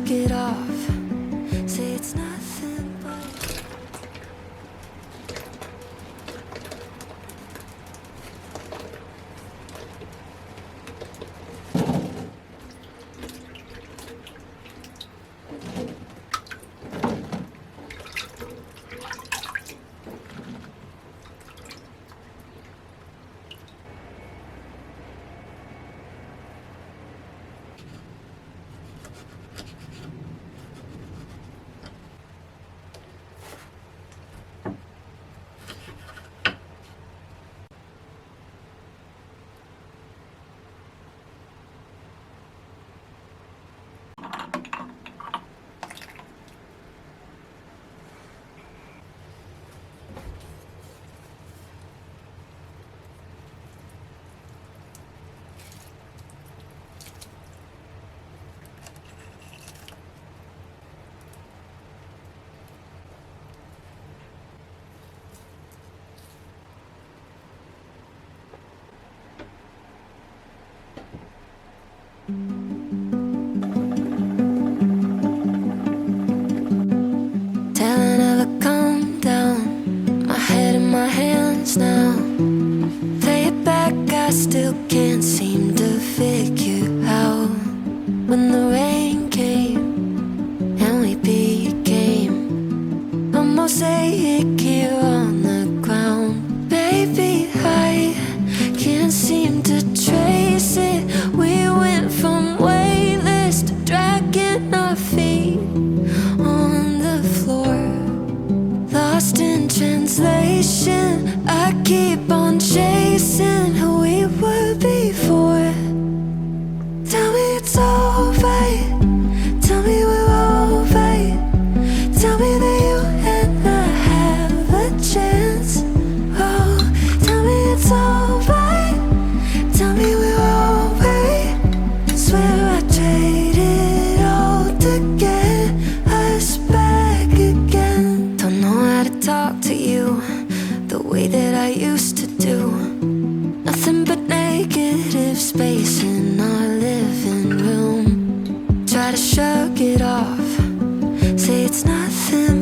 shrug it off, say it's nothing but... Telling her to calm down, my head in my hands now. Play it back, I still can't seem to figure out. When the rain came and we became a mosaic here on the ground. Baby, I can't seem to trace it. We went from weightless to dragging our feet on the floor, lost in translation. I keep on chasing who we were before. Tell me it's alright, tell me we're alright, tell me that you and I have a chance. Oh, tell me it's alright, tell me we're alright. Swear I traded all to get us back again. Don't know how to talk to you the way that I used to do. Nothing but negative space in our living room. Try to shrug it off, say it's nothing